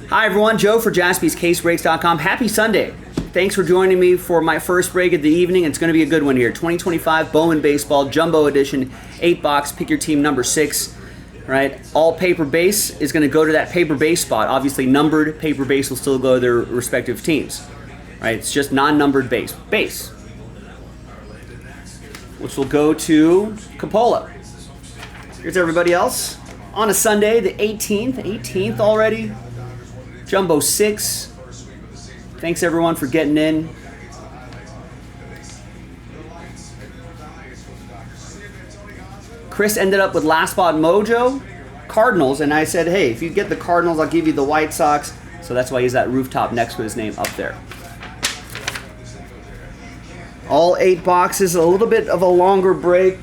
Hi everyone, Joe for JaspysCaseBreaks.com. Happy Sunday. Thanks for joining me for my first break of the evening. It's going to be a good one here. 2025 Bowman Baseball Jumbo Edition, 8-box, pick your team number 6. Right? All paper base is going to go to that paper base spot. Obviously numbered paper base will still go to their respective teams. Right? It's just non-numbered base. Which will go to Coppola. Here's everybody else. On a Sunday, the 18th already. Jumbo 6. Thanks everyone for getting in. Chris ended up with last spot mojo, Cardinals, and I said, hey, if you get the Cardinals, I'll give you the White Sox. So that's why he's that rooftop next to his name up there. All 8 boxes, a little bit of a longer break,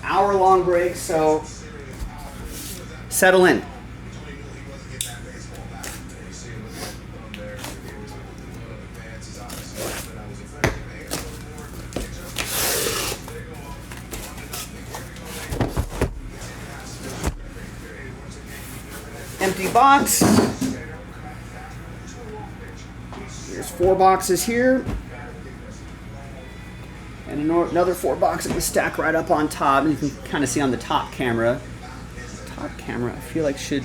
hour-long break, so settle in. Empty box. There's 4 boxes here. And another 4 boxes to stack right up on top. And you can kind of see on the top camera. Top camera, I feel like should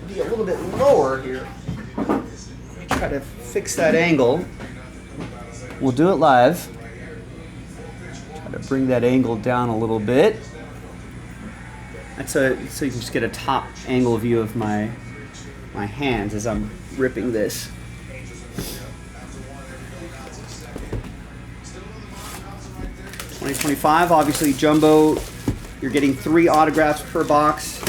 be a little bit lower here. Let me try to fix that angle. We'll do it live. Try to bring that angle down a little bit. So you can just get a top angle view of my hands as I'm ripping this. $20.25, obviously jumbo. You're getting 3 autographs per box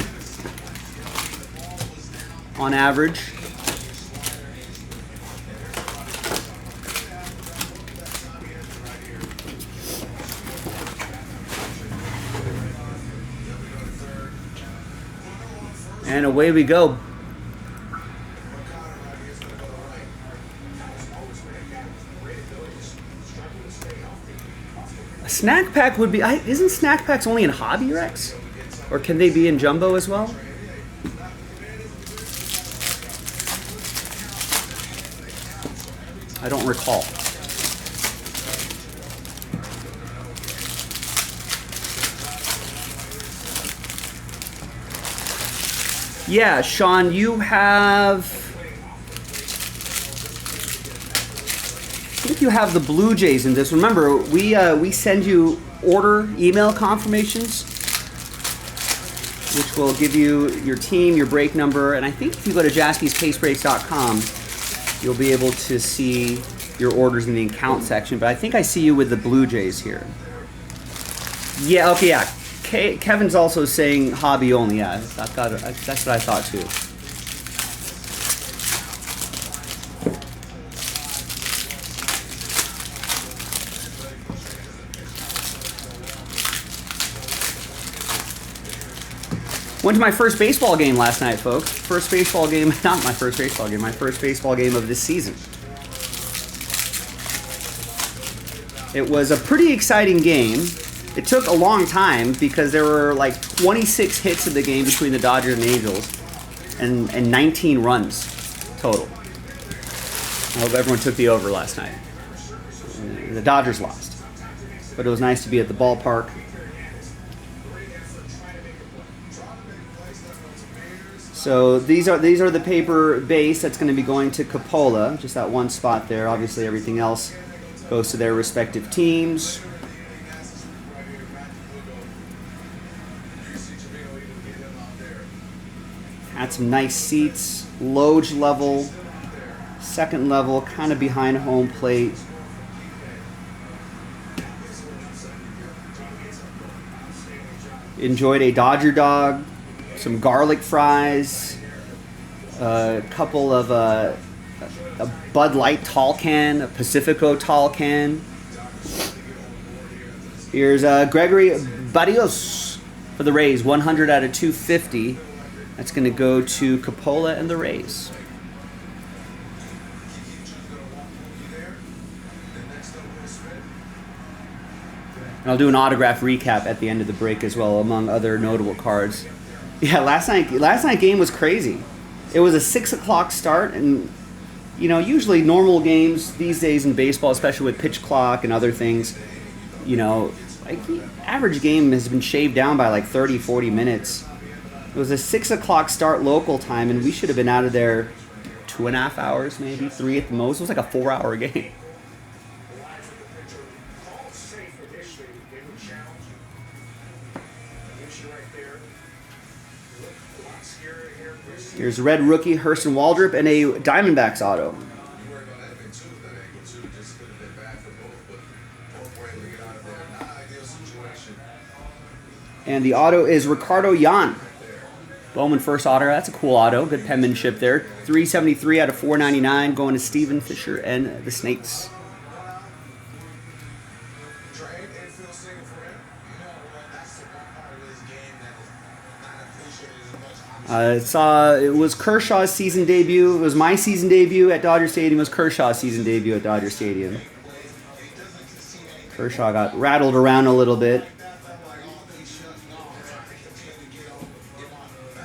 on average. And away we go. A snack pack would be, isn't snack packs only in Hobby Rex? Or can they be in Jumbo as well? I don't recall. Yeah, Sean, you have, I think you have the Blue Jays in this. Remember, we send you order email confirmations, which will give you your team, your break number, and I think if you go to JaspysCaseBreaks.com, you'll be able to see your orders in the account section, but I think I see you with the Blue Jays here. Yeah, okay, yeah. Kevin's also saying hobby only. Yeah, that's what I thought too. Went to my first baseball game last night, folks. First baseball game, not my first baseball game, my first baseball game of this season. It was a pretty exciting game. It took a long time because there were like 26 hits in the game between the Dodgers and Angels and 19 runs total. I hope everyone took the over last night. The Dodgers lost, but it was nice to be at the ballpark. So these are the paper base that's going to be going to Coppola, just that one spot there. Obviously everything else goes to their respective teams. Had some nice seats, loge level, second level, kind of behind home plate. Enjoyed a Dodger dog, some garlic fries, a couple of a Bud Light tall can, a Pacifico tall can. Here's Gregory Barrios for the Rays, 100 out of 250. That's going to go to Coppola and the Rays. And I'll do an autograph recap at the end of the break as well, among other notable cards. Yeah, last night game was crazy. It was a 6 o'clock start, and you know, usually normal games these days in baseball, especially with pitch clock and other things, you know, like the average game has been shaved down by like 30, 40 minutes. It was a 6 o'clock start local time, and we should have been out of there 2.5 hours, maybe 3 at the most. It was like a 4-hour game. Here's a red rookie, Hurston Waldrop, and a Diamondbacks auto. And the auto is Ricardo Yan. Bowman first auto. That's a cool auto. Good penmanship there. 373 out of 499 going to Steven Fisher and the Snakes. It was Kershaw's season debut. It was my season debut at Dodger Stadium. It was Kershaw's season debut at Dodger Stadium. Kershaw got rattled around a little bit.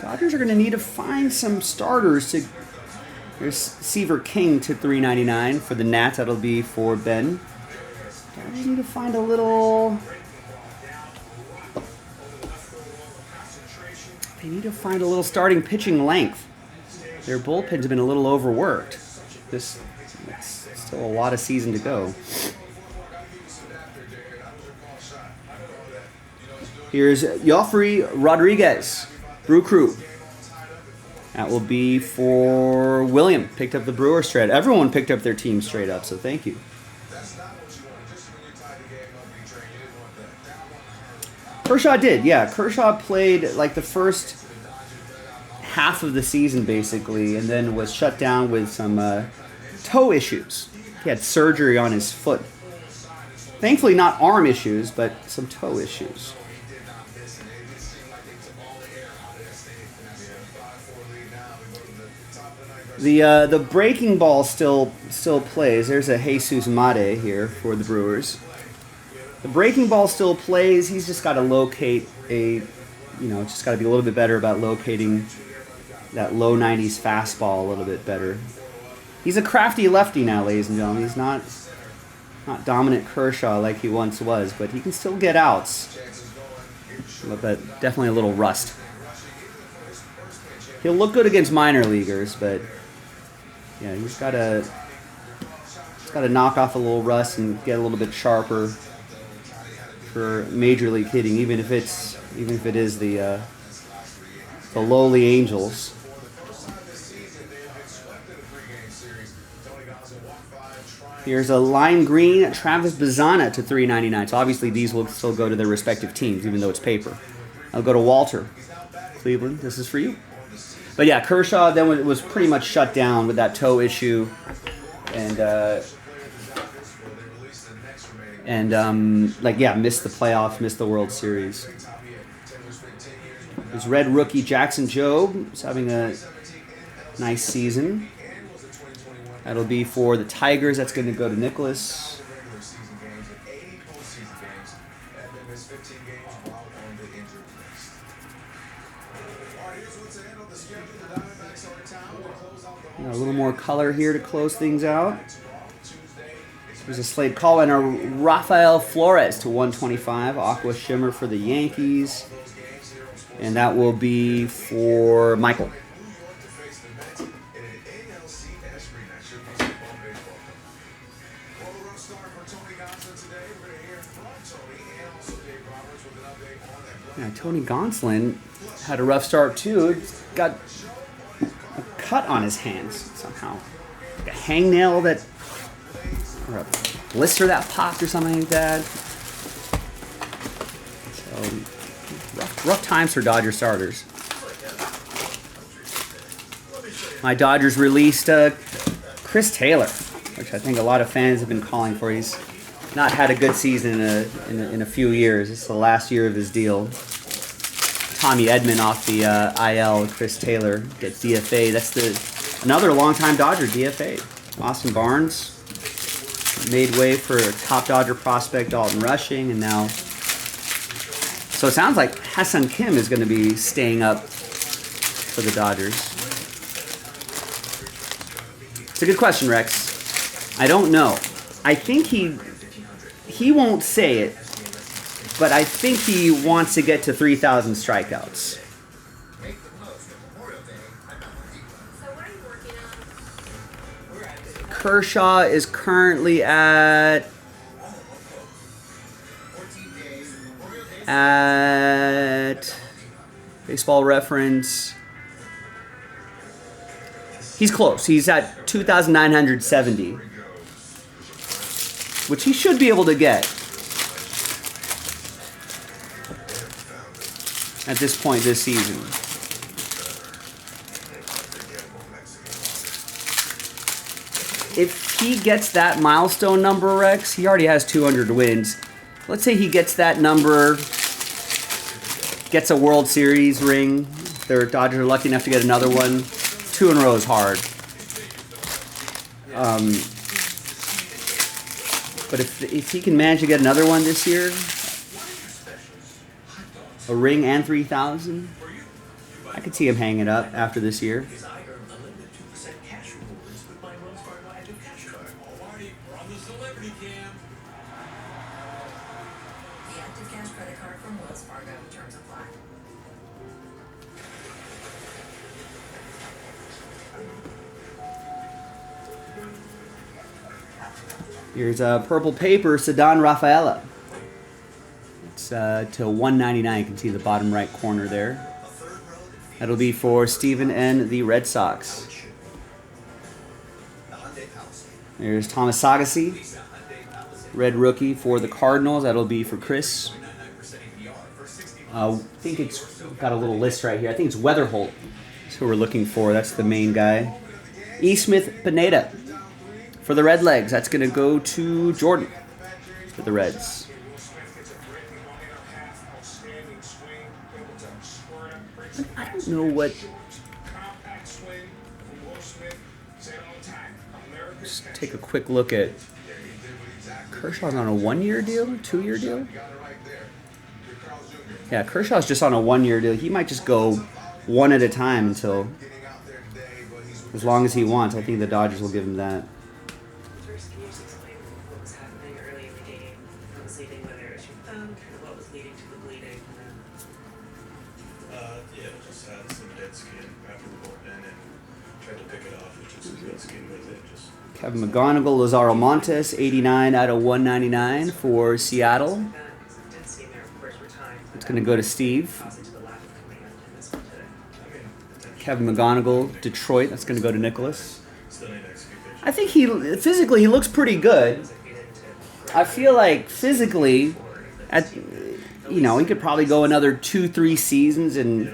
Dodgers are going to need to find some starters. There's Seaver King to $3.99 for the Nats. That'll be for Ben. Dodgers need to find a little... They need to find a little starting pitching length. Their bullpen's been a little overworked. It's still a lot of season to go. Here's Joffrey Rodriguez, Brew Crew. That will be for William. Picked up the Brewers straight. Everyone picked up their team straight up, so thank you. Kershaw did, yeah. Kershaw played like the first half of the season basically, and then was shut down with some toe issues. He had surgery on his foot. Thankfully not arm issues, but some toe issues. The breaking ball still plays. There's a Jesus Mate here for the Brewers. The breaking ball still plays. He's just got to locate just got to be a little bit better about locating that low 90s fastball a little bit better. He's a crafty lefty now, ladies and gentlemen. He's not dominant Kershaw like he once was, but he can still get outs. But definitely a little rust. He'll look good against minor leaguers, but yeah, he's got to knock off a little rust and get a little bit sharper for major league hitting, even if it is the lowly Angels. Here's a lime green Travis Bazzana to $3.99. So obviously these will still go to their respective teams, even though it's paper. I'll go to Walter. Cleveland, this is for you. But yeah, Kershaw then was pretty much shut down with that toe issue, and missed the playoffs, missed the World Series. There's red rookie Jackson Jobe. He's having a nice season. That'll be for the Tigers. That's going to go to Nicholas. A little more color here to close things out. There's a Slade call and a Rafael Flores to 125. Aqua Shimmer for the Yankees. And that will be for Michael. Yeah, Tony Gonsolin had a rough start too. He's got a cut on his hands somehow. Like a hangnail or a blister that popped or something like that. So rough times for Dodger starters. My Dodgers released Chris Taylor, which I think a lot of fans have been calling for. He's not had a good season in a few years. It's the last year of his deal. Tommy Edman off the IL. Chris Taylor gets DFA. That's another longtime Dodger DFA. Austin Barnes made way for top Dodger prospect Dalton Rushing, and now. So it sounds like Hassan Kim is going to be staying up for the Dodgers. It's a good question, Rex. I don't know. I think he won't say it, but I think he wants to get to 3,000 strikeouts. Kershaw is currently at Baseball Reference. He's close. He's at 2,970, which he should be able to get at this point this season. If he gets that milestone number, Rex, he already has 200 wins. Let's say he gets that number, gets a World Series ring. The Dodgers are lucky enough to get another one. 2 in a row is hard. But if he can manage to get another one this year, a ring and 3,000, I could see him hanging up after this year. Here's a purple paper, Ceddanne Rafaela. It's to 199. You can see the bottom right corner there. That'll be for Steven and the Red Sox. There's Thomas Sagassi, red rookie for the Cardinals. That'll be for Chris. I think it's got a little list right here. I think it's Weatherholt. That's who we're looking for. That's the main guy. E. Smith Pineda for the Redlegs. That's going to go to Jordan for the Reds. I don't know what. Just take a quick look at. Kershaw's on a 1-year deal, 2-year deal. Yeah, Kershaw's just on a 1-year deal. He might just go one at a time until, as long as he wants. I think the Dodgers will give him that. Kevin McGonigal, Lazaro Montes, 89 out of 199 for Seattle. It's going to go to Steve. Kevin McGonigal, Detroit. That's going to go to Nicholas. I think physically he looks pretty good. I feel like physically, he could probably go another 2-3 seasons and,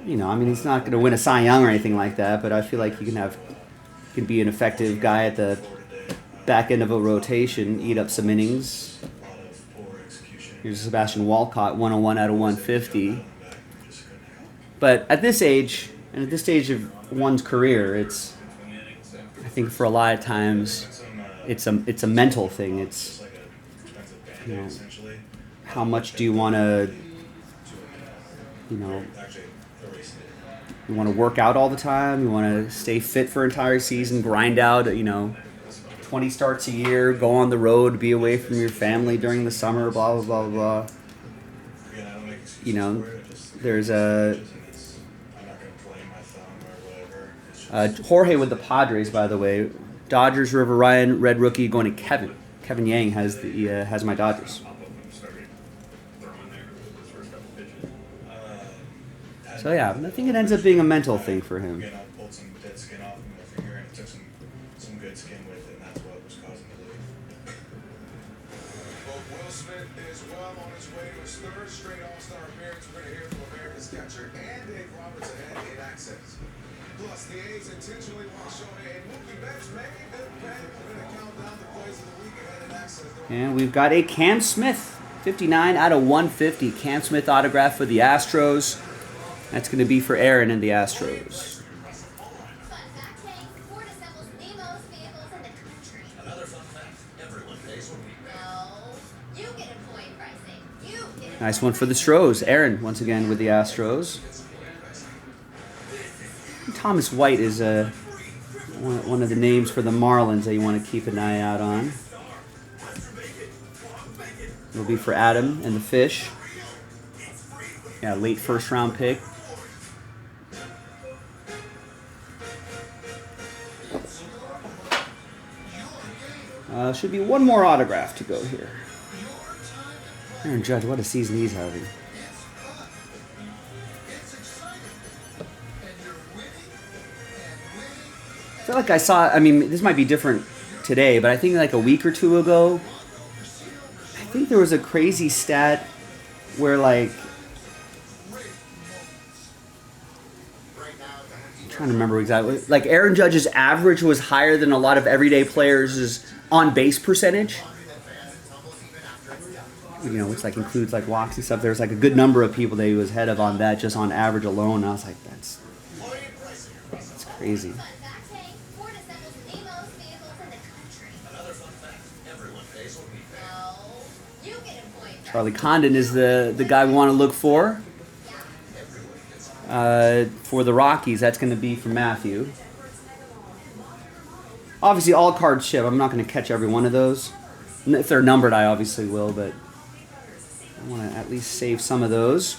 I mean, he's not going to win a Cy Young or anything like that, but I feel like he can be an effective guy at the back end of a rotation, eat up some innings. Here's Sebastian Walcott, 101 out of 150. But at this age, and at this stage of one's career, I think for a lot of times, it's a mental thing. It's, how much do you want to, you want to work out all the time, you want to stay fit for an entire season, grind out, 20 starts a year, go on the road, be away from your family during the summer, blah, blah, blah, blah. There's Jorge with the Padres, by the way. Dodgers, River Ryan, red rookie, going to Kevin. Kevin Yang has my Dodgers. So yeah, I think it ends up being a mental thing for him. And we've got a Cam Smith, 59 out of 150. Cam Smith autograph for the Astros. That's going to be for Aaron and the Astros. Nice one for the Stros. Aaron, once again, with the Astros. Thomas White is One of the names for the Marlins that you want to keep an eye out on. It'll be for Adam and the Fish. Yeah, late first round pick. Should be one more autograph to go here. Aaron Judge, what a season he's having. I feel like I saw, I mean, this might be different today, but I think like a week or two ago, I think there was a crazy stat where like, I'm trying to remember exactly, like Aaron Judge's average was higher than a lot of everyday players' on-base percentage. You know, which like includes like walks and stuff. There's like a good number of people that he was ahead of on that just on average alone. I was like, that's crazy. Charlie Condon is the guy we want to look for the Rockies. That's going to be for Matthew. Obviously, all cards ship. I'm not going to catch every one of those. If they're numbered, I obviously will, but I want to at least save some of those.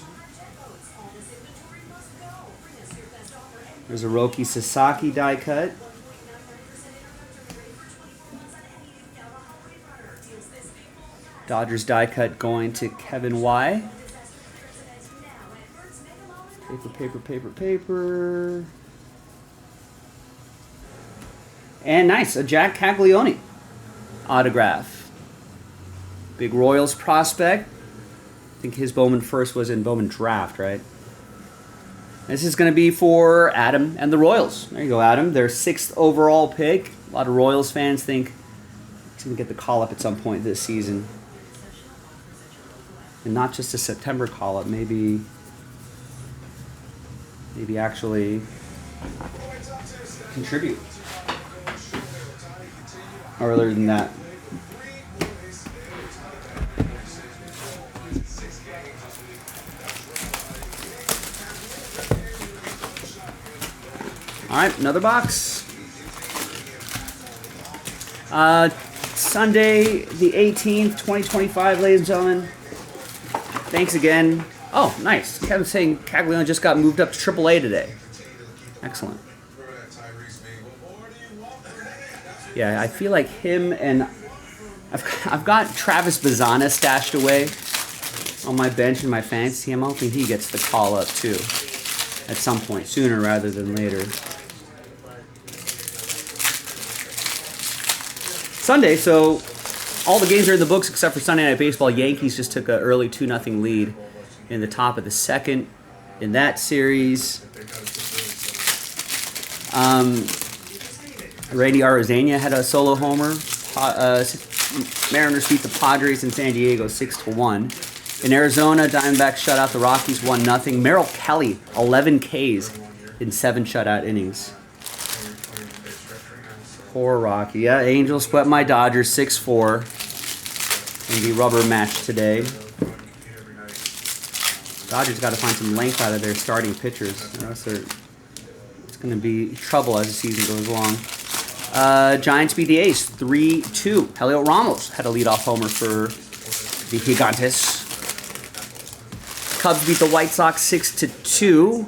There's a Roki Sasaki die cut. Dodgers die cut going to Kevin Y. Paper. And nice, a Jack Caglione autograph. Big Royals prospect. I think his Bowman first was in Bowman draft, right? This is going to be for Adam and the Royals. There you go, Adam. Their 6th overall pick. A lot of Royals fans think he's going to get the call-up at some point this season. And not just a September call-up, maybe actually contribute earlier than that. All right, another box. Sunday, the 18th, 2025, ladies and gentlemen. Thanks again. Oh, nice. Kevin's saying Caglione just got moved up to AAA today. Excellent. Yeah, I feel like him and I've got Travis Bazzana stashed away on my bench in my fantasy team. I'm hoping he gets the call up too at some point, sooner rather than later. Sunday, so all the games are in the books except for Sunday Night Baseball. Yankees just took an early 2-0 lead in the top of the second in that series. Randy Arozarena had a solo homer. Mariners beat the Padres in San Diego 6-1. In Arizona, Diamondbacks shut out the Rockies 1-0. Merrill Kelly, 11 Ks in 7 shutout innings. Poor Rocky. Yeah, Angels swept my Dodgers 6-4 in the rubber match today. Dodgers got to find some length out of their starting pitchers. It's going to be trouble as the season goes along. Giants beat the A's 3-2. Heliot Ramos had a leadoff homer for the Gigantes. Cubs beat the White Sox 6-2.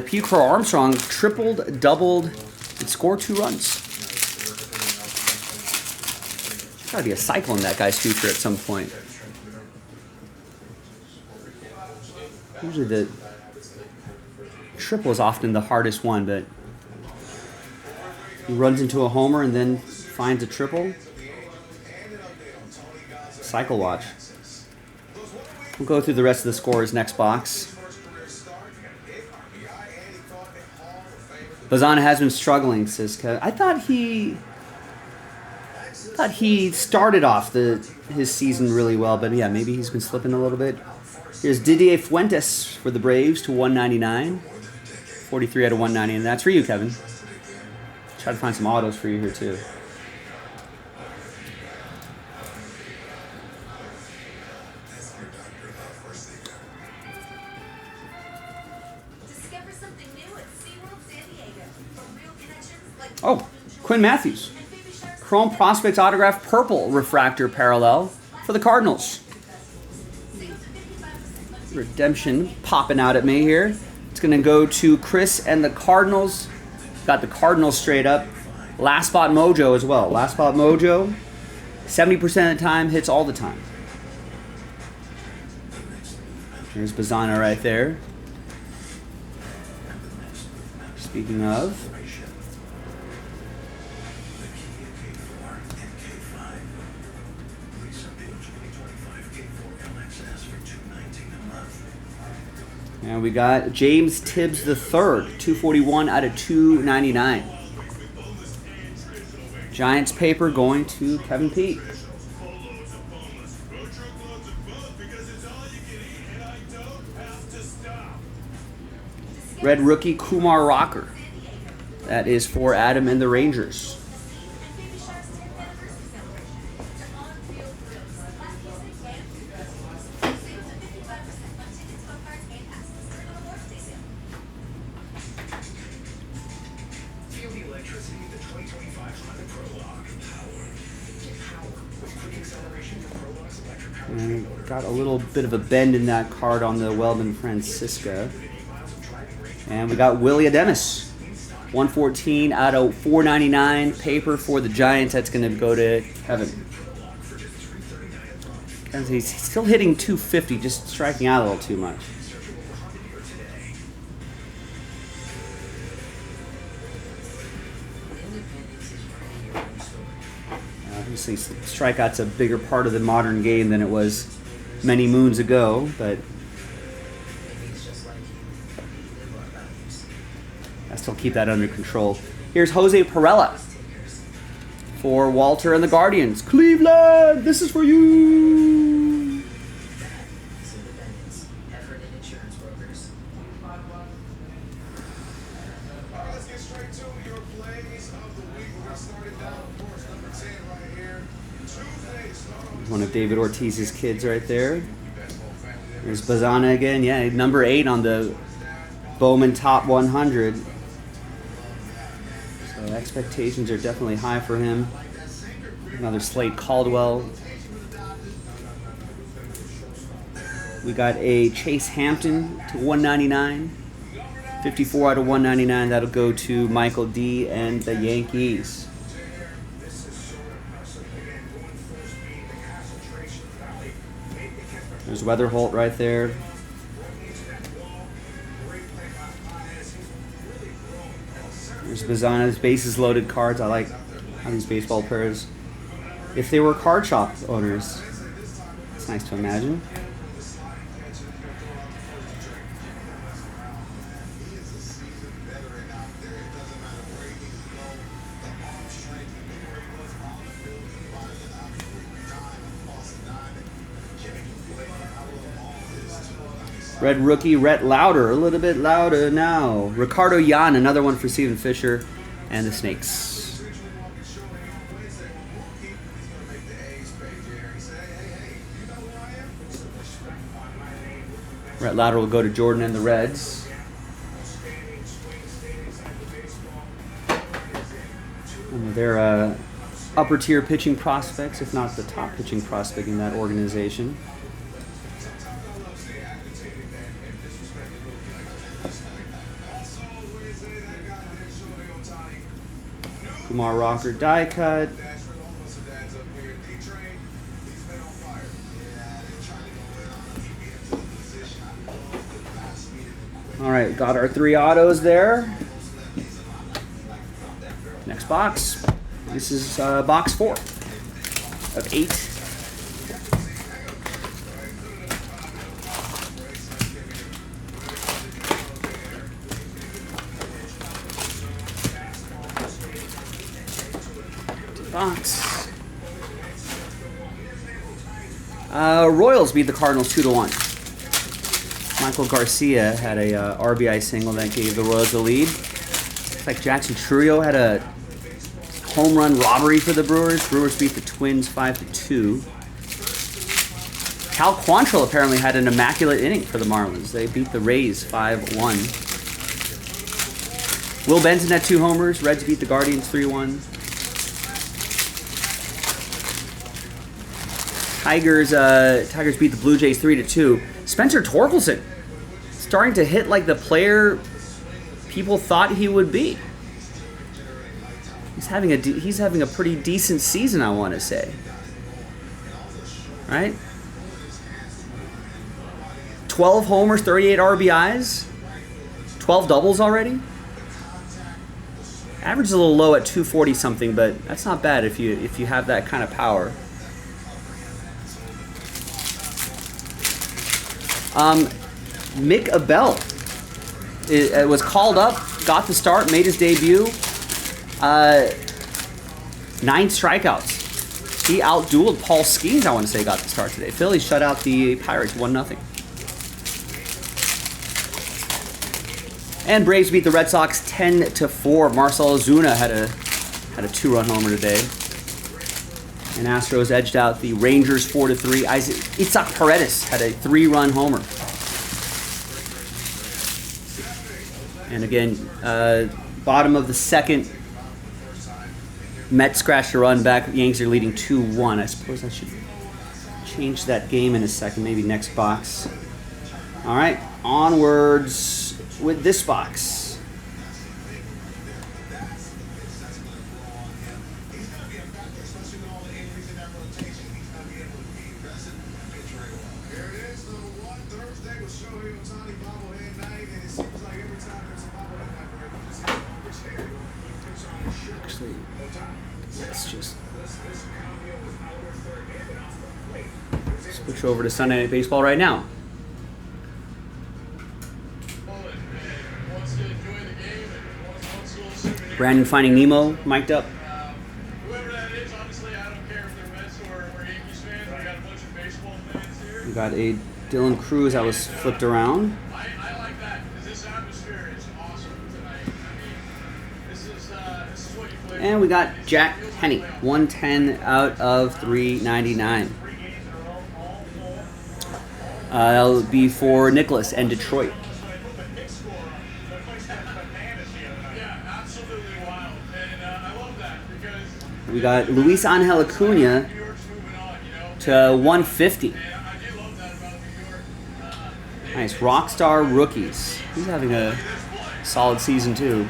P. Crow Armstrong tripled, doubled, and scored 2 runs. There's got to be a cycle in that guy's future at some point. Usually the triple is often the hardest one, but he runs into a homer and then finds a triple. Cycle watch. We'll go through the rest of the scores next box. Bazzana has been struggling, says Kev. I thought he started off his season really well, but yeah, maybe he's been slipping a little bit. Here's Didier Fuentes for the Braves to 199. 43 out of 190, and that's for you, Kevin. Try to find some autos for you here, too. Oh, Quinn Matthews. Chrome Prospects Autograph Purple Refractor Parallel for the Cardinals. Redemption popping out at me here. It's going to go to Chris and the Cardinals. Got the Cardinals straight up. Last Spot Mojo as well. Last Spot Mojo, 70% of the time, hits all the time. There's Bazana right there. Speaking of. And we got James Tibbs III, 241 out of 299. Giants paper going to Kevin Pete. Red rookie Kumar Rocker. That is for Adam and the Rangers. And got a little bit of a bend in that card on the Weldon Francisca. And we got Willie Ademis, 114 out of 499 paper for the Giants. That's going to go to Kevin. He's still hitting 250, just striking out a little too much. Obviously, strikeout's a bigger part of the modern game than it was many moons ago, but I still keep that under control. Here's Jose Perella for Walter and the Guardians. Cleveland, this is for you. Let's get straight to your plays of the week. We're going to start it down, of course, number 10 right here. One of David Ortiz's kids right there. There's Bazana again. Yeah, number 8 on the Bowman Top 100. So expectations are definitely high for him. Another Slate Caldwell. We got a Chase Hampton to 199. 54 out of 199. That'll go to Michael D. and the Yankees. There's Weatherholt right there. There's Bazana's bases loaded cards. I like how these baseball players, if they were card shop owners, it's nice to imagine. Red rookie, Rhett Lauder, a little bit louder now. Ricardo Yan, another one for Steven Fisher and the Snakes. Rhett Lauder will go to Jordan and the Reds. And they're upper tier pitching prospects, if not the top pitching prospect in that organization. Kumar Rocker die cut. All right, got our 3 autos there. Next box. This is box 4 of 8. Box. Royals beat the Cardinals 2-1. Michael Garcia had a RBI single that gave the Royals the lead. Looks like Jackson Trujillo had a home run robbery for the Brewers. Brewers beat the Twins 5-2. Cal Quantrill apparently had an immaculate inning for the Marlins. They beat the Rays 5-1. Will Benson had 2 homers. Reds beat the Guardians 3-1. Tigers beat the Blue Jays 3-2. Spencer Torkelson starting to hit like the player people thought he would be. He's having a pretty decent season, I want to say. Right? 12 homers, 38 RBIs, 12 doubles already. Average is a little low at 240 something, but that's not bad if you have that kind of power. Mick Abel was called up, got the start, made his debut. 9 strikeouts. He outdueled Paul Skeens, I want to say, got the start today. Phillies shut out the Pirates 1-0. And Braves beat the Red Sox 10-4. Marcell Ozuna had a 2-run homer today. And Astros edged out the Rangers 4-3. Itzhak Paredes had a 3-run homer. And again, bottom of the second, Mets scratched a run back. Yankees are leading 2-1. I suppose I should change that game in a second, maybe next box. All right, onwards with this box. Actually, let's just switch over to Sunday Night Baseball right now. Brandon Finding Nemo mic'd up. Whoever that is, honestly, I don't care if they're Mets or Yankees fans. We got a bunch of baseball fans here. We got a Dylan Cruz that was flipped around. I like that because this atmosphere is awesome tonight. I mean, this is what you play. And we got Jack Henney, 110 out of 399. That'll be for Nicholas and Detroit. We got Luis Angel Acuna to 150. Nice. Rockstar Rookies. He's having a solid season too.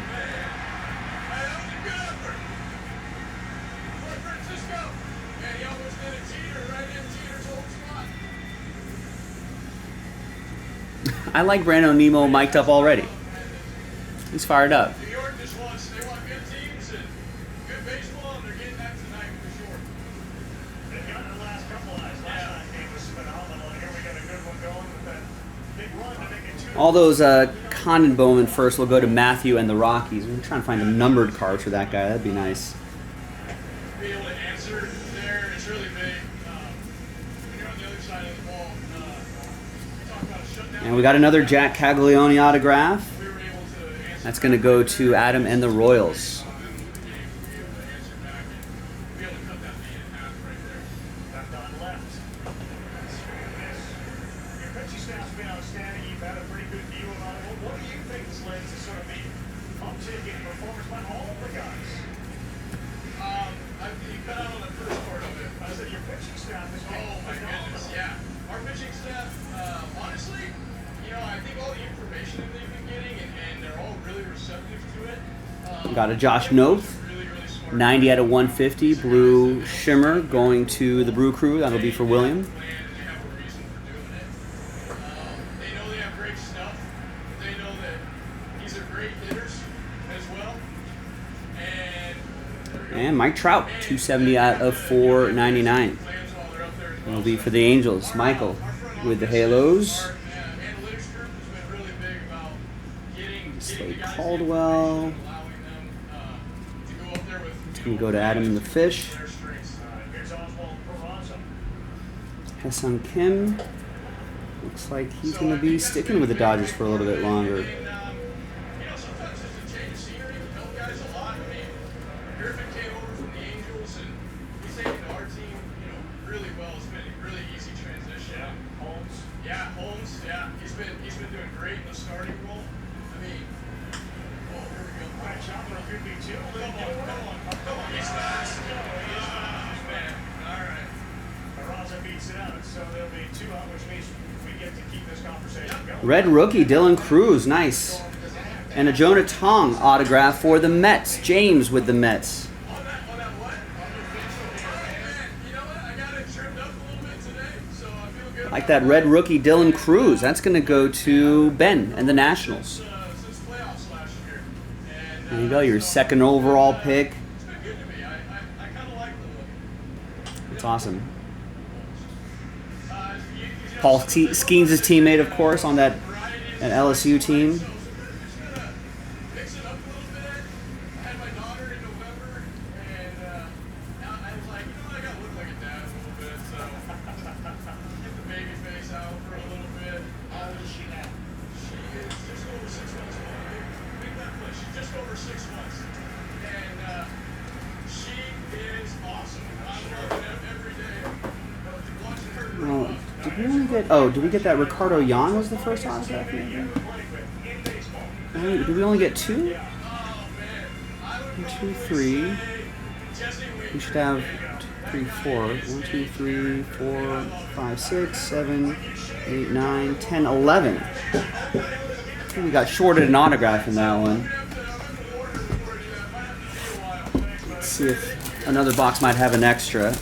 I like Brandon Nemo mic'd up already. He's fired up. All those Condon Bowman first will go to Matthew and the Rockies. I'm trying to find a numbered card for that guy. That'd be nice. Be able to answer there, it's really big. When you're on the other side of the ball, we talk about a shutdown. And we got another Jack Caglione autograph. We were able to answer. That's going to go to Adam and the Royals. Be able to cut that man in half right there. Left on left. Your pitching staff's been outstanding. You've had a pretty good view of it. What do you think this lends to sort of the uptick in performance by all of the guys? You cut out on the first part of it. I said your pitching staff is Oh my goodness, yeah. Our pitching staff, honestly, I think all the information that they've been getting, and they're all really receptive to it. Got a Josh Noth, Really, really smart. 90 out of 150. Blue Shimmer going to the Brew Crew. That'll be for William. Plan, and they have a reason for doing it. They know they have great stuff. They know that these are great hitters as well. And Mike Trout, 270 out of 499. Plans while they're up there as well. That'll be for the Angels. Michael with the Halos. Analytics group has been really big about getting Slade the guys Caldwell. allowing them to go up there with It's going to go to Adam and the Fish. their strengths. Here's Oswald Peraza. Hassan Kim. Looks like he's going to be sticking with the Dodgers for a little bit longer. And, sometimes just a change of scenery can help guys a lot. I mean, Griffin came over from the Angels, and he's taken to our team, really well. It's been a really easy transition. Holmes. Yeah, Holmes. Yeah, he's been doing great in the starting role. I mean, here we go. could be two. Come on. He's fast. Man, all right. Hermosa beats it out, so there'll be 2 out, which means we get to keep this conversation going. Red rookie, Dylan Cruz. Nice. And a Jonah Tong autograph for the Mets. James with the Mets. On that what? Man, you know what? I got it trimmed up a little bit today, so I feel good. Like that red rookie, Dylan Cruz. That's going to go to Ben and the Nationals. Since playoffs last year. And, There you go, your second overall pick. it's been good to me. I kind of like the look. That's awesome. You Paul Skeens' teammate, of course, on that LSU team. So we're just gonna mix it up a little bit. I had my daughter in November, and I was like, I gotta look like a dad a little bit, so get the baby face out for a little bit. How old is she now? She is just over 6 months old. Big that much. She's just over 6 months, and she is awesome. I'm loving it every day. Watching her grow up. Did we get that Ricardo Yan was the first autograph? Maybe? Did we only get 2? 1, 2, 3. We should have 3, 4. 1, 2, 3, 4, 5, 6, 7, 8, 9, 10, 11. I think we got shorted an autograph in that one. Let's see if another box might have an extra.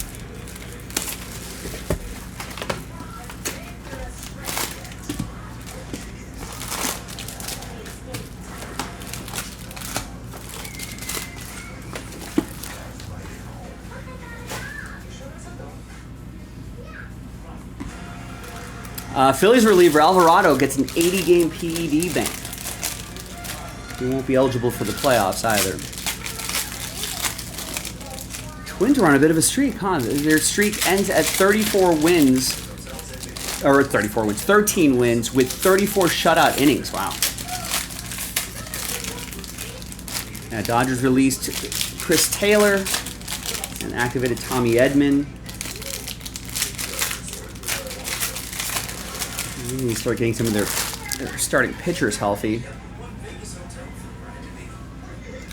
Phillies reliever Alvarado gets an 80-game PED ban. He won't be eligible for the playoffs either. Twins are on a bit of a streak, huh? Their streak ends at 13 wins with 34 shutout innings. Wow. Dodgers released Chris Taylor and activated Tommy Edman. We need to start getting some of their starting pitchers healthy.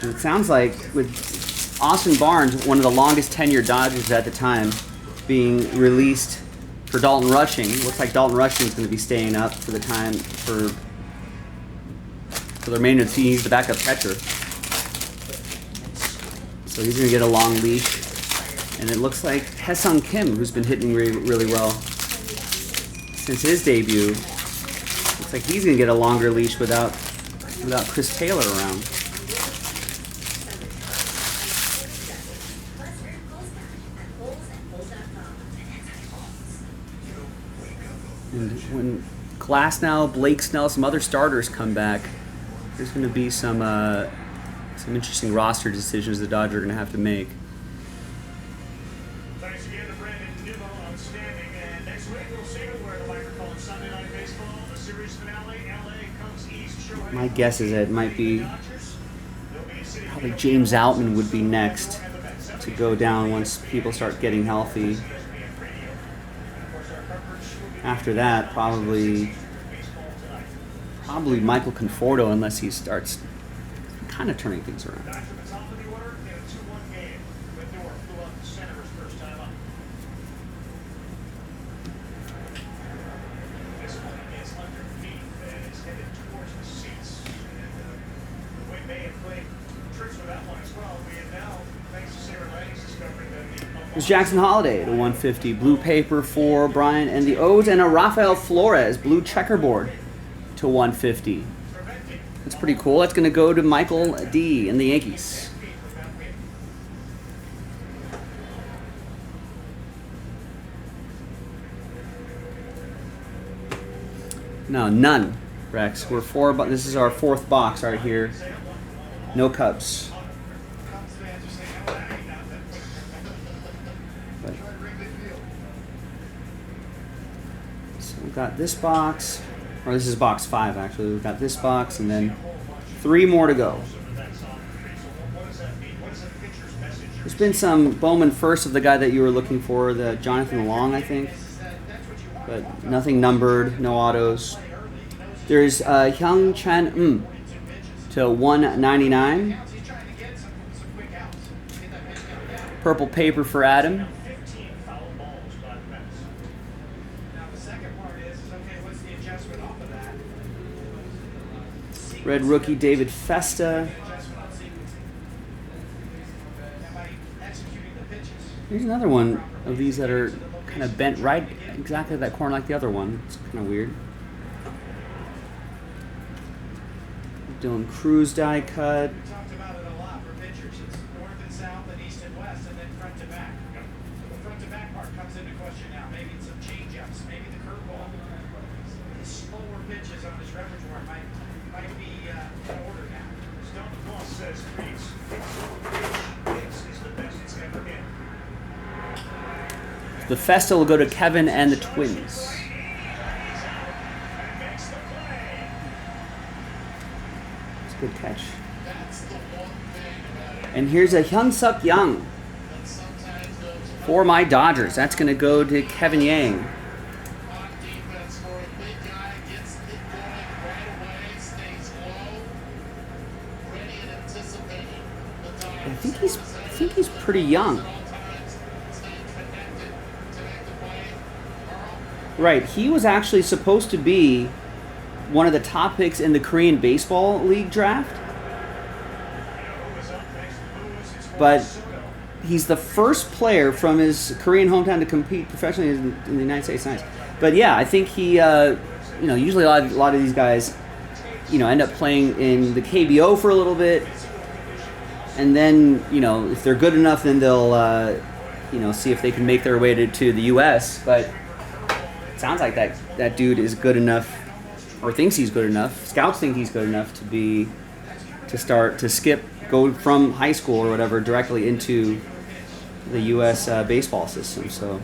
And it sounds like with Austin Barnes, one of the longest tenured Dodgers at the time, being released for Dalton Rushing. Looks like Dalton Rushing is going to be staying up for the time for the remainder of the season. He's the backup catcher. So he's going to get a long leash. And it looks like Haesung Kim, who's been hitting really well since his debut, looks like he's going to get a longer leash without Chris Taylor around. And when Glasnow, Blake Snell, some other starters come back, there's going to be some interesting roster decisions the Dodgers are going to have to make. Thanks again to Brandon Nimmo, outstanding. And next week we'll see where the microphone Sunday Night Baseball, the series finale, LA comes east. My guess is that it might be probably James Outman would be next to go down once people start getting healthy. After that, probably Michael Conforto, unless he starts kind of turning things around. Back to the top of the order in a 2-1 game. Lindor flew up the center his first time up. This one is underneath and is headed towards the seats. And we may have played tricks with that one as well. We have now, thanks to Sarah Langs, discovering that There's Jackson Holiday to 150. Blue paper for Brian and the O's, and a Rafael Flores blue checkerboard to 150. That's pretty cool. That's going to go to Michael D. and the Yankees. No, none, Rex. We're 4, but this is our 4th box right here. No Cubs. So we've got this box, or this is box 5 actually. We've got this box and then 3 more to go. There's been some Bowman first of the guy that you were looking for, the Jonathan Long, I think. But nothing numbered, no autos. There's Hyung Chan to 199. Purple paper for Adam. 15 foul balls by the Mets. Now the second part is okay, what's the adjustment off of that? Red rookie David Festa. Adjustment on sequencing. And by executing the pitches. Here's another one of these that are kind of bent right exactly that corner like the other one. It's kind of weird. Dylan Cruz die cut. We talked about it a lot for pitchers. It's north and south and east and west, and then front to back. The front to back part comes into question now. Maybe some change-ups, maybe the curveball. The slower pitches on his repertoire might be in order now. Stone Moss says Freeze. This is the best it's ever been. The Festa will go to Kevin and the Twins. And makes the play. It's a good catch. That's the one thing about it And here's a Hyun Suk Young that sometimes goes for my Dodgers. That's going to go to Kevin Yang. on defense for a big guy, gets it going right away, stays low, ready and anticipating the time. I think he's pretty young. At all times, staying connected to make the play. Carl, Right, he was actually supposed to be one of the top picks in the Korean Baseball League draft, You know who was up next? Lewis is for but Sugo. he's the first player from his Korean hometown to compete professionally in the United States. Nice. But yeah, I think he, usually a lot of these guys, end up playing in the KBO for a little bit, and then, if they're good enough, then they'll, see if they can make their way to the U.S. But it sounds like that dude is good enough, or thinks he's good enough. Scouts think he's good enough to go from high school or whatever directly into the U.S. Baseball system. So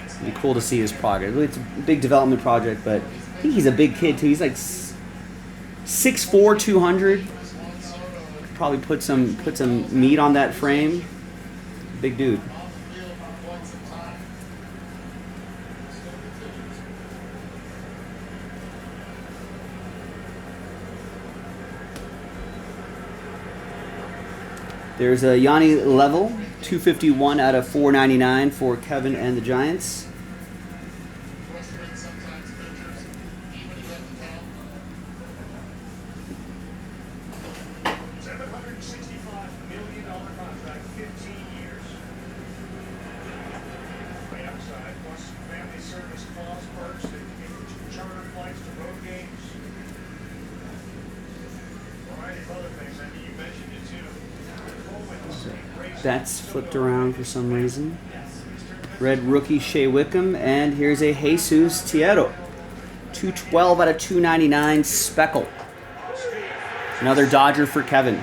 it'd be cool to see his progress. It's a big development project, but I think he's a big kid too. He's like 6'4", 200. Probably put some meat on that frame. Big dude. off the field for quite some time. There's a Yanni Level, 251 out of 499 for Kevin and the Giants. Frustrating sometimes pitchers, even if you have the talent. $765 million contract, 15 years. Right outside, plus family service clause perks that include charter flights to road games. Variety of other things. I mean, you mentioned it too. That's flipped around for some reason. Red rookie Shea Wickham, and here's a Jesus Tiero, 212 out of 299 speckle. Another Dodger for Kevin. Pitch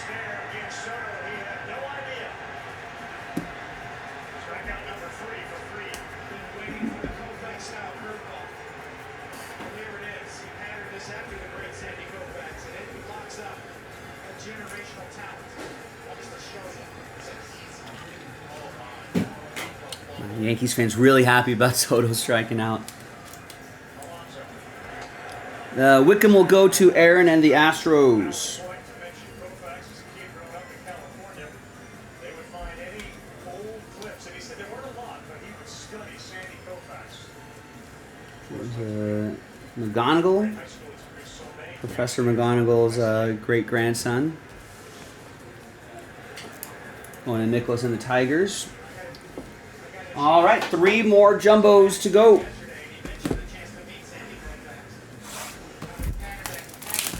there against Soto. He had no idea. Strikeout number 3 for 3. Been waiting for the Koufax style curveball. Well, here it is. He patterned this after the great Sandy Koufax, and it locks up a generational talent. Wants to show you. Yankees fans really happy about Soto striking out. Wickham will go to Aaron and the Astros. Point to mention Koufax as a kid growing up in California. They would find any old clips, and he said there weren't a lot, but he would study Sandy Koufax. McGonigal, High school has produced so many. Professor McGonigal's great-grandson. Going to Nicholas and the Tigers. All right, 3 more jumbos to go. Yesterday, and he mentioned the chance to meet Sandy Koufax. Patterned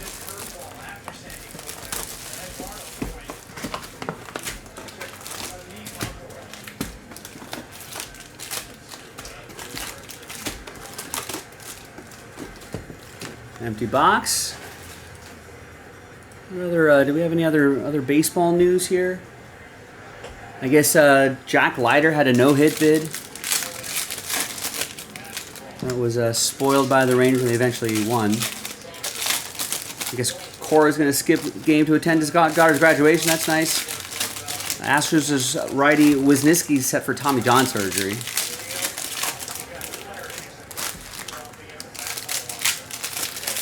this curveball after Sandy Koufax. Eduardo joined. A neat entourage. Empty box. Do we have any other baseball news here? I guess Jack Leiter had a no-hit bid. That was spoiled by the Rangers, and they eventually won. I guess Cora's going to skip the game to attend his daughter's graduation. That's nice. Astros' righty Wisniewski set for Tommy John surgery.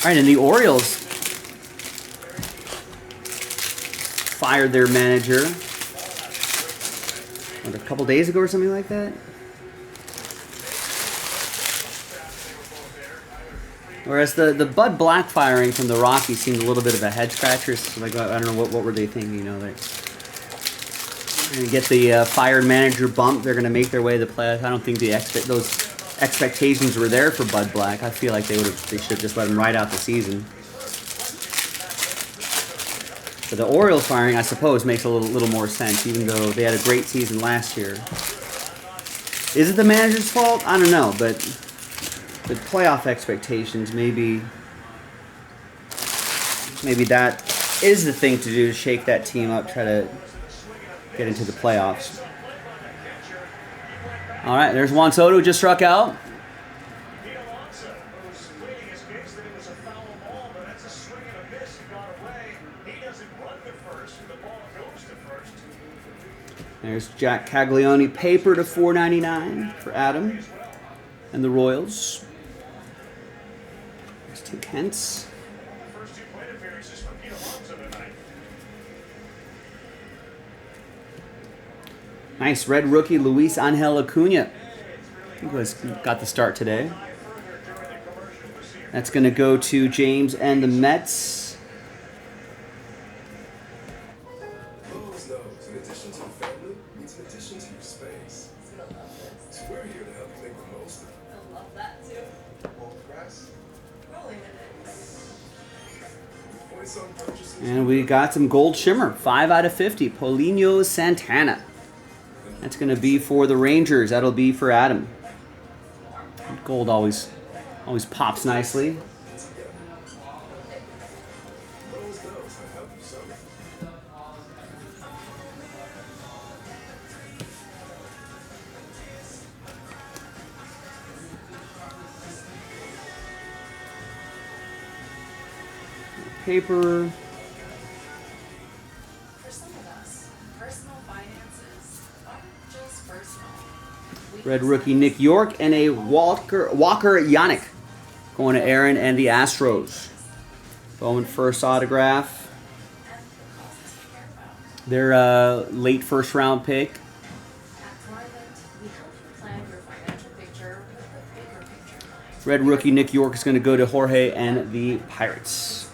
All right, and the Orioles fired their manager what, a couple days ago or something like that. Whereas the Bud Black firing from the Rockies seemed a little bit of a head scratcher. So like I don't know what were they thinking. You know, they're going to get the fired manager bump. They're going to make their way to the playoffs. I don't think those expectations were there for Bud Black. I feel like they should have just let him ride out the season. But the Orioles firing, I suppose, makes a little more sense, even though they had a great season last year. Is it the manager's fault? I don't know, but the playoff expectations, maybe that is the thing to do, to shake that team up, try to get into the playoffs. All right, there's Juan Soto, just struck out. There's Jack Caglione, paper to $4.99 for Adam and the Royals. There's Tim Kent's. Nice red rookie Luis Angel Acuna. He got the start today. That's going to go to James and the Mets. In addition to your family, it's an addition to your space. So we're here to help you make the most of it. I love that too. Both grass, Rolling with it. voice on purchases. And we got some gold shimmer, 5 out of 50. Paulinho Santana. That's going to be for the Rangers. That'll be for Adam. Gold always pops nicely. Those I help you so. Paper. For some of us, personal finances aren't just personal. Red rookie Nick York and a Walker Yannick going to Aaron and the Astros. Bowman first autograph. Their late first round pick. At Private, we help you plan your financial picture with a bigger picture in mind. Red rookie Nick York is going to go to Jorge and the Pirates.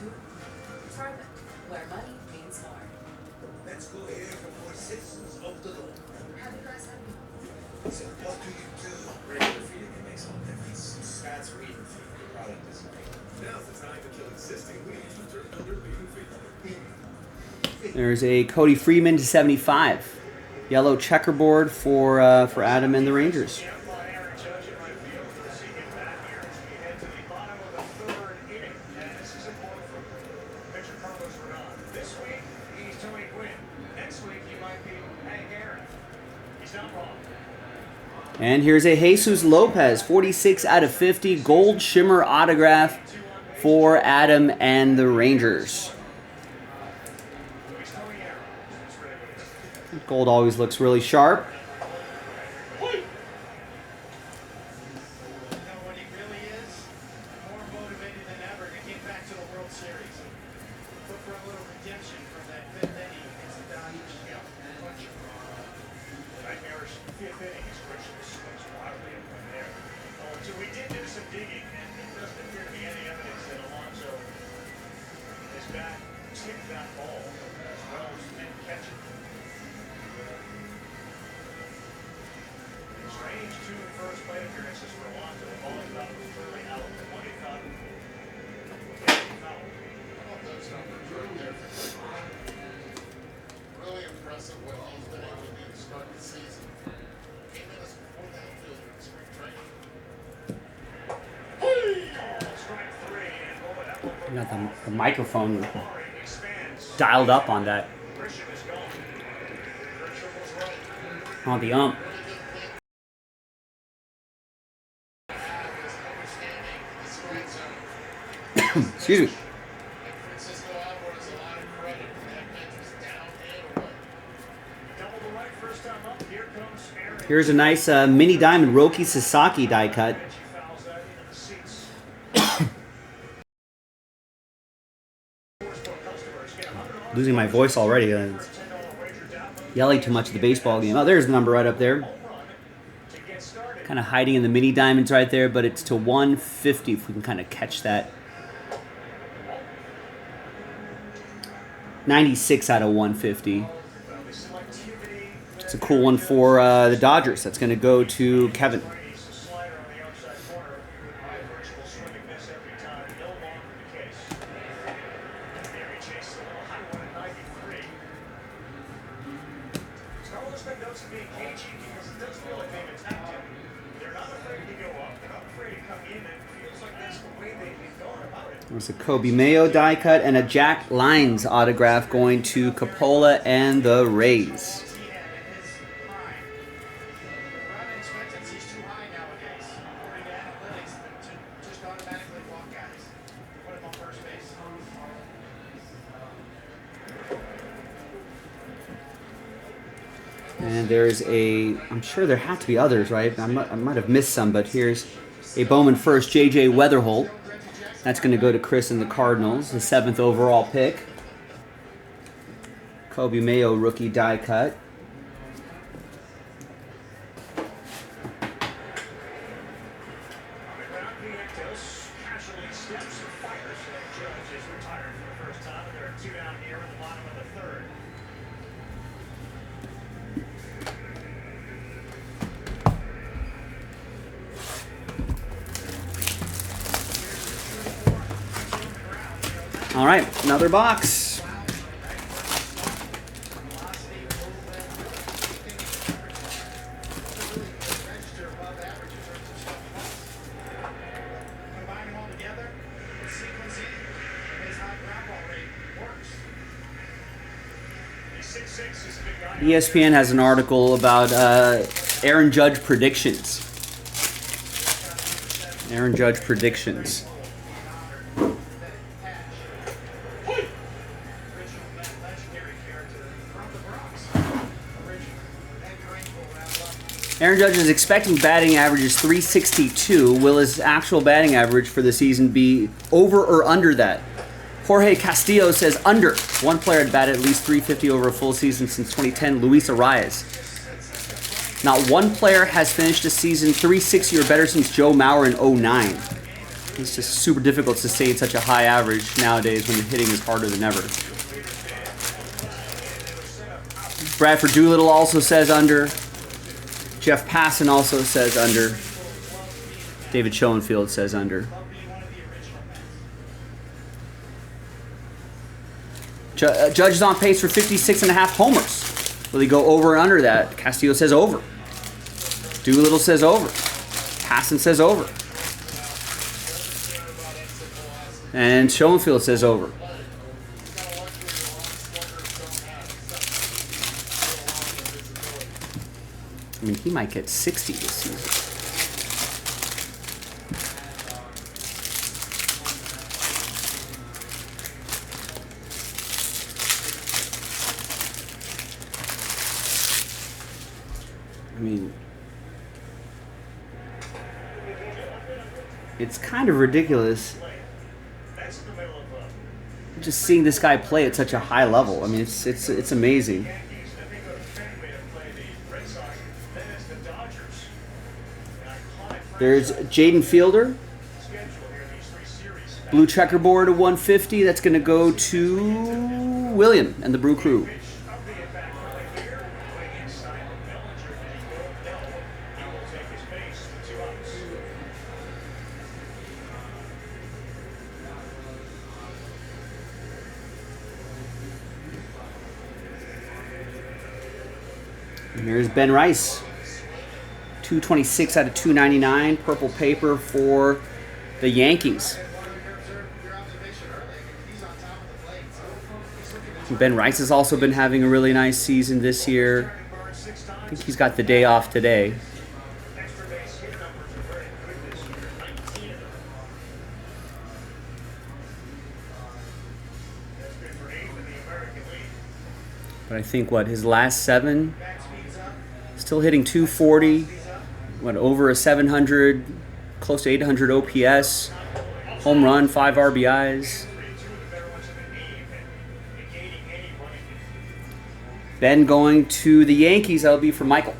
Private, where money means more. Let's go ahead before citizens of the law. Have you guys had So what do you do? Regular feeding it makes all the difference. That's reading feed. Your product is great. Now's the time to kill existing weeds with dirt under reading feed. There's a Cody Freeman to 75. Yellow checkerboard for Adam and the Rangers. This week, he's Tony Gwynn. Next week, he might be Hank Aaron. He's not wrong. And here's a Jesus Lopez, 46 out of 50, gold shimmer autograph for Adam and the Rangers. Gold always looks really sharp. You know what he really is? More motivated than ever to get back to the World Series. Look for a little redemption from that fifth inning against the Dodgers. Punch. Nightmarish fifth inning is Christian's swings wildly up from there. Oh, so we did do some digging, and it doesn't appear to be any evidence that Alonso is back, tipped that ball as well as didn't catch it. Strange two first plate appearances for Alonso. The ball he thought was clearly out. The one he thought was foul. Those numbers right there for really impressive what he's been able to do to start the season. Came in as a fourth outfielder in spring training. Strike three, and boy, that one You got the microphone expands. dialed up on that, Christian is gone. Christian was right. on the ump. Understanding the strike zone. Excuse me. And Francisco Alvarez a lot of credit for that pitch was down and away. Double the right first time up. Here comes Aaron. Here's a nice mini diamond Roki Sasaki die cut. She fouls that into the seats. Sportsbook customers get $100 Losing my voice already. Yelling too much at the baseball game. Oh, there's the number right up there. Kind of hiding in the mini diamonds right there, but it's to 150 if we can kind of catch that. 96 out of 150. It's a cool one for the Dodgers. That's going to go to Kevin. There's a Kobe Mayo die cut and a Jack Lyons autograph going to Coppola and the Rays. And there's I'm sure there have to be others, right? I might have missed some, but here's a Bowman first, J.J. Weatherholt. That's going to go to Chris and the Cardinals, the 7th overall pick. Kobe Mayo rookie die cut. All right, another box. ESPN has an article about Aaron Judge predictions. Aaron Judge predictions. Aaron Judge is expecting batting average is 362. Will his actual batting average for the season be over or under that? Jorge Castillo says under. One player had batted at least 350 over a full season since 2010, Luis Arias. Not one player has finished a season 360 or better since Joe Mauer in 09. It's just super difficult to sustain such a high average nowadays when the hitting is harder than ever. Bradford Doolittle also says under. Jeff Passan also says under. David Schoenfield says under. Judge is on pace for 56.5 homers. Will he go over or under that? Castillo says over. Doolittle says over. Passan says over. And Schoenfield says over. I mean, he might get 60 this season. I mean, it's kind of ridiculous just seeing this guy play at such a high level. I mean, it's amazing. There's Jaden Fielder. Blue checkerboard of 150. That's going to go to William and the Brew Crew. And here's Ben Rice. 226 out of 299, purple paper for the Yankees. Ben Rice has also been having a really nice season this year. I think he's got the day off today. But I think his last 7, still hitting 240. Over a 700, close to 800 OPS, home run, 5 RBIs. Ben going to the Yankees. That'll be for Michael.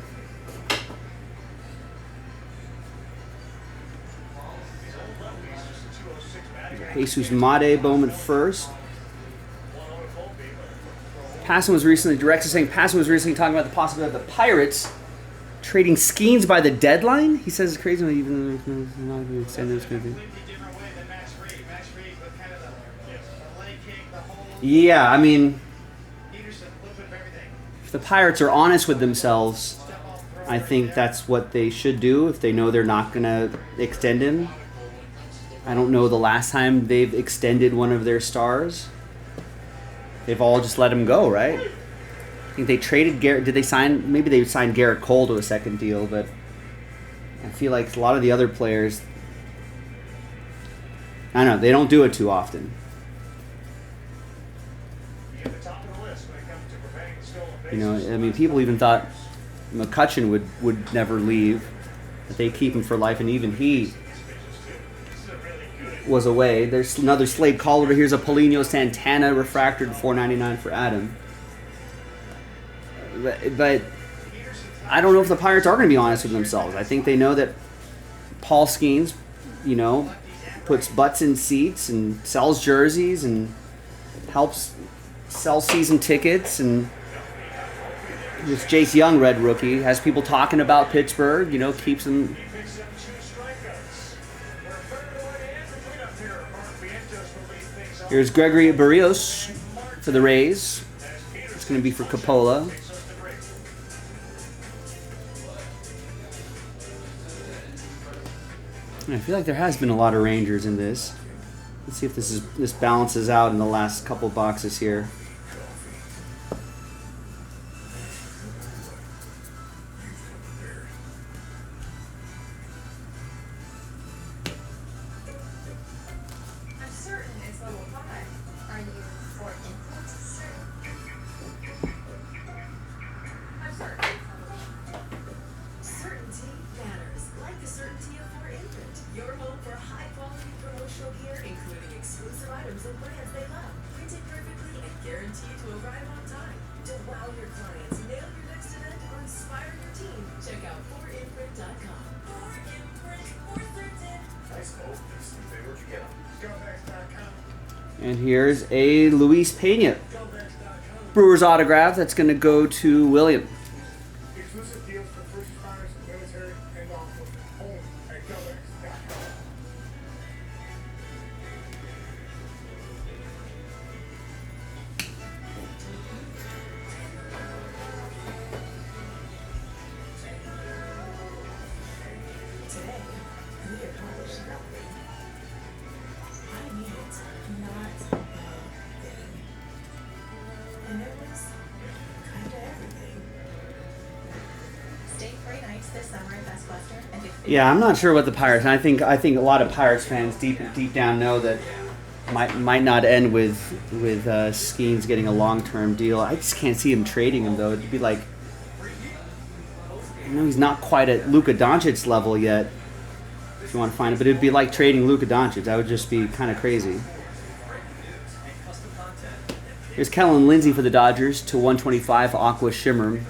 Jesus Made Bowman first. Passon was recently, Direct is saying Passon was recently talking about the possibility of the Pirates trading Skeens by the deadline. He says it's crazy, even not even extend this going to be. Yeah, I mean, if the Pirates are honest with themselves, I think that's what they should do if they know they're not going to extend him. I don't know the last time they've extended one of their stars. They've all just let him go, right? I think they traded Garrett. Did they sign? Maybe they signed Garrett Cole to a second deal, but I feel like a lot of the other players, I don't know, they don't do it too often. You know, I mean, people even thought McCutchen would never leave, that they keep him for life, and even he was away. There's another Slade Calder. Here's a Paulinho Santana refractor to $4.99 for Adam. But I don't know if the Pirates are going to be honest with themselves. I think they know that Paul Skeens, you know, puts butts in seats and sells jerseys and helps sell season tickets, and this Jace Young Red rookie has people talking about Pittsburgh, you know, keeps them. Here's Gregory Barrios for the Rays. It's going to be for Coppola. I feel like there has been a lot of Rangers in this. Let's see if this balances out in the last couple boxes here. I'm certain it's a little high. Are you for input? I'm certain. Certainty matters. Like the certainty of For Infant. Your home for high-quality promotional gear, including exclusive items and brands they love. Printed perfectly and guaranteed to arrive on time. To wow your clients, nail your next event, or inspire your team, check out forinprint.com. For Imprint, for certain. Nice opens. Where'd you get them? And here's a Luis Pena Brewers autograph that's going to go to William. Exclusive deals for first responders, military, and law enforcement. Home at GoBex.com. Today, we accomplished nothing. I mean it, not a thing. And it was kinda everything. Stay free nights this summer at Best Western and Yeah, I'm not sure what the Pirates. And I think a lot of Pirates fans deep down know that might not end with Skeens getting a long-term deal. I just can't see him trading him though. It'd be like, I know he's not quite at Luka Doncic's level yet, if you want to find it, but it'd be like trading Luka Doncic. That would just be kind of crazy. Here's Kellen Lindsey for the Dodgers to 125 Aqua Shimmer.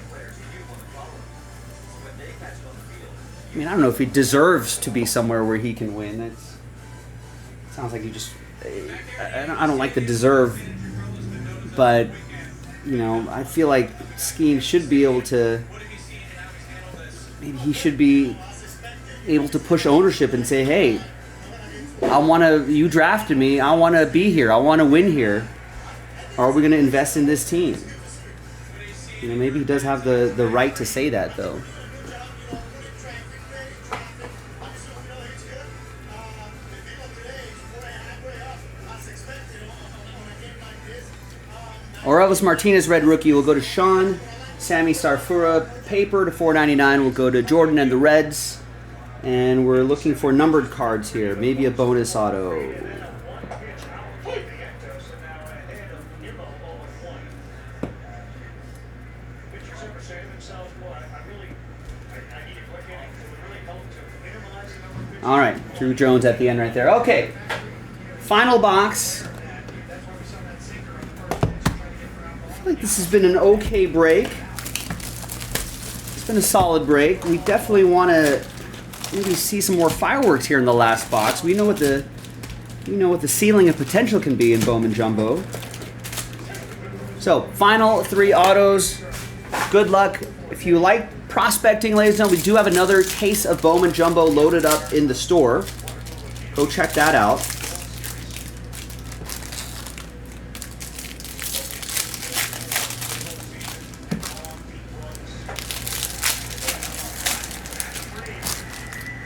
I mean, I don't know if he deserves to be somewhere where he can win. It sounds like he just. I don't like the deserve, but you know, I feel like Skeen should be able to. Maybe he should be able to push ownership and say, "Hey, you drafted me. I want to be here. I want to win here. Are we going to invest in this team?" You know, maybe he does have the right to say that, though. Orelvis Martinez, red rookie, will go to Sean. Sammy Starfura, paper to $4.99 will go to Jordan and the Reds. And we're looking for numbered cards here. Maybe a bonus auto. All right, Drew Jones at the end right there. Okay, final box. feel like this has been an okay break. It's been a solid break. We definitely want to maybe see some more fireworks here in the last box. We know what the ceiling of potential can be in Bowman Jumbo. So, final 3 autos. Good luck. If you like prospecting, ladies and gentlemen, we do have another case of Bowman Jumbo loaded up in the store. Go check that out.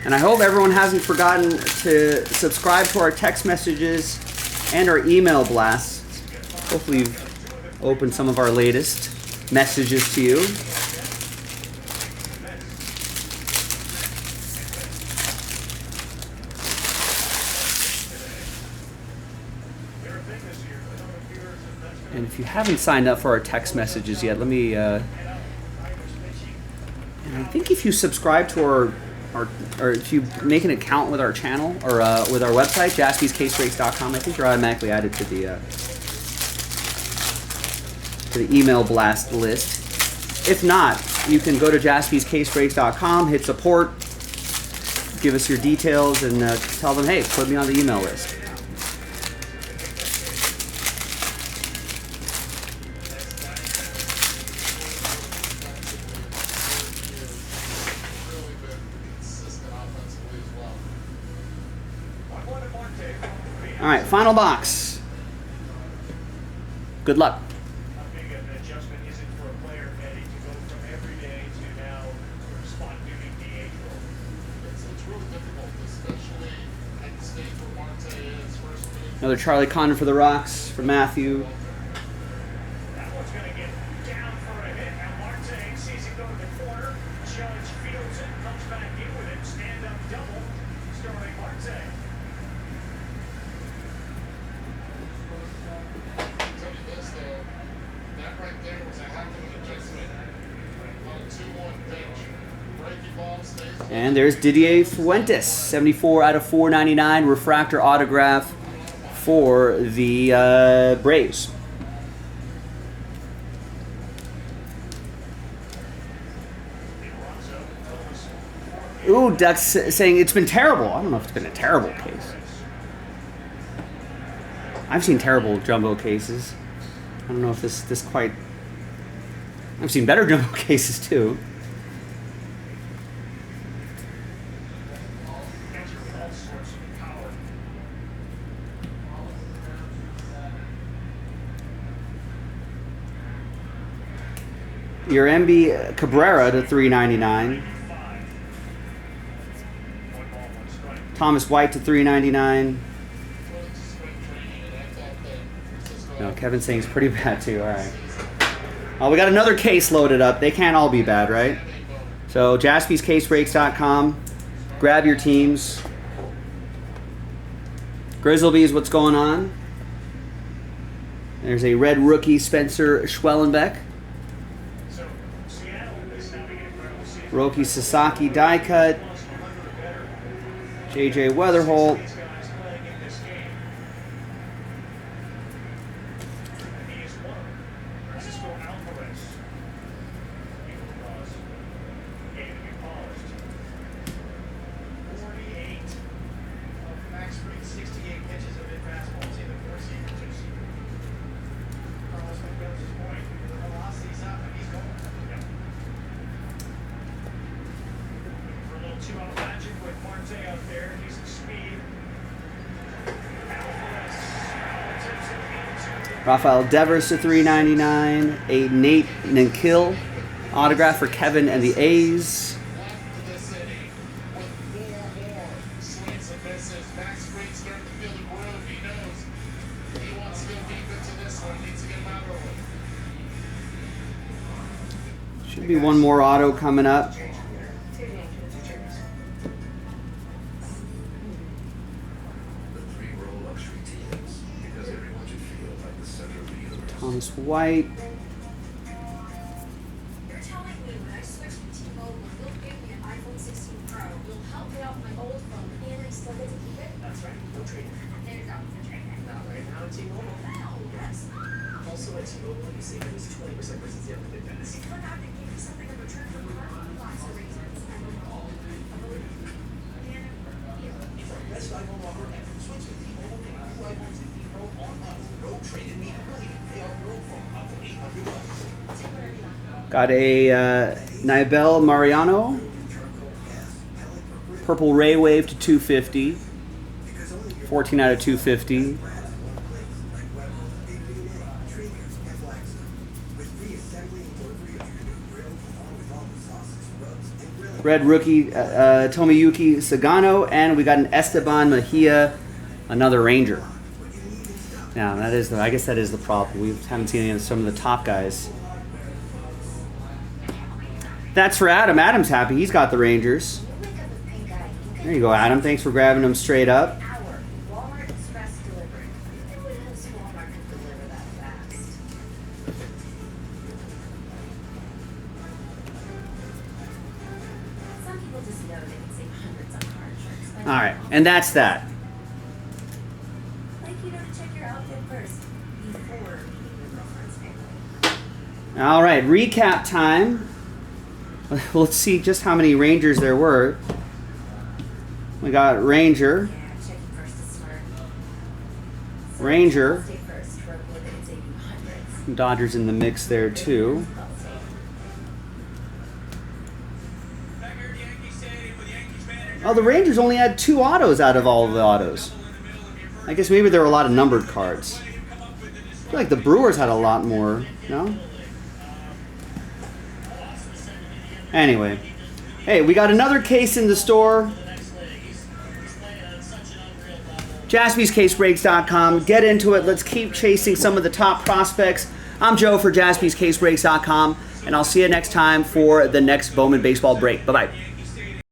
And I hope everyone hasn't forgotten to subscribe to our text messages and our email blasts. Hopefully you've opened some of our latest messages to you. And if you haven't signed up for our text messages yet, let me, and I think if you subscribe to our or if you make an account with our channel or with our website, jaspyscasebreaks.com, I think you're automatically added to the email blast list. If not, you can go to jaspyscasebreaks.com, hit support, give us your details, and tell them, hey, put me on the email list. All right, final box. Good luck. How big of an adjustment is it for a player, Eddie, to go from every day to now sort of spot duty DH role? It's really difficult, especially at the stage where Marte is first move. Another Charlie Condon for the Rocks, for Matthew. That one's going to get down for a hit. Now Marte sees it go to the corner. Judge fields it, comes back in with it. Stand up double. Starting Marte. Tell you this though, that right there was a heck of an adjustment on a 2-1 pitch. Breaking ball stays. And there's Didier Fuentes, 74 out of 499, refractor autograph for the Braves. Ooh, Duck's saying it's been terrible. I don't know if it's been a terrible case. I've seen terrible jumbo cases. I don't know if this quite... I've seen better jumbo cases too. Your MB Cabrera to 399. Thomas White to 399. No, Kevin's saying it's pretty bad too. All right. Oh, we got another case loaded up. They can't all be bad, right? So jaspyscasebreaks.com. Grab your teams. Grizzlebees, what's going on? There's a red rookie, Spencer Schwellenbeck. Roki Sasaki die cut. JJ Weatherholt. Rafael Devers to 399. A Nate Nankill autograph for Kevin and the A's. Should be one more auto coming up. Thomas White. You're telling me when I switch to T-Mobile, you'll give me an iPhone 16 Pro. You'll help me out with my old phone, and I still get to keep it? That's right. No trade. There's no trade. Not right now, T-Mobile. No, yes. Also at T-Mobile, you save at least 20% versus the other big guys. Look, I could give you something in return for parking. Lots of reasons. Best iPhone offer ever. Switch to T-Mobile and new iPhone 16 Pro on us. No trade in immediately. Pay off your old phone up to $800. Got a Nibel Mariano. Purple Ray Wave to 250. 14 out of 250. Red rookie Tomiyuki Sagano, and we got an Esteban Mejia, another Ranger. Now that is I guess that is the problem. We haven't seen any of some of the top guys. That's for Adam. Adam's happy. He's got the Rangers. There you go, Adam. Thanks for grabbing them straight up. Walmart Express delivery. Who else Walmart could deliver that fast? Some people just know they can save hundreds on car insurance. All right, and that's that. Like you know to check your outfit first before meeting your girlfriend's family. All right, recap time. Let's see just how many Rangers there were. We got Ranger, Yeah, checking first is smart. So Ranger. stay first for a boy that can save you hundreds. Dodgers in the mix there too. Back here at Yankee Stadium with Yankees manager. Oh, the Rangers only had 2 autos out of all of the autos. I guess maybe there were a lot of numbered cards. I feel like the Brewers had a lot more, no? Anyway. Hey, we got another case in the store. JaspysCaseBreaks.com. Get into it. Let's keep chasing some of the top prospects. I'm Joe for JaspysCaseBreaks.com, and I'll see you next time for the next Bowman Baseball break. Bye-bye.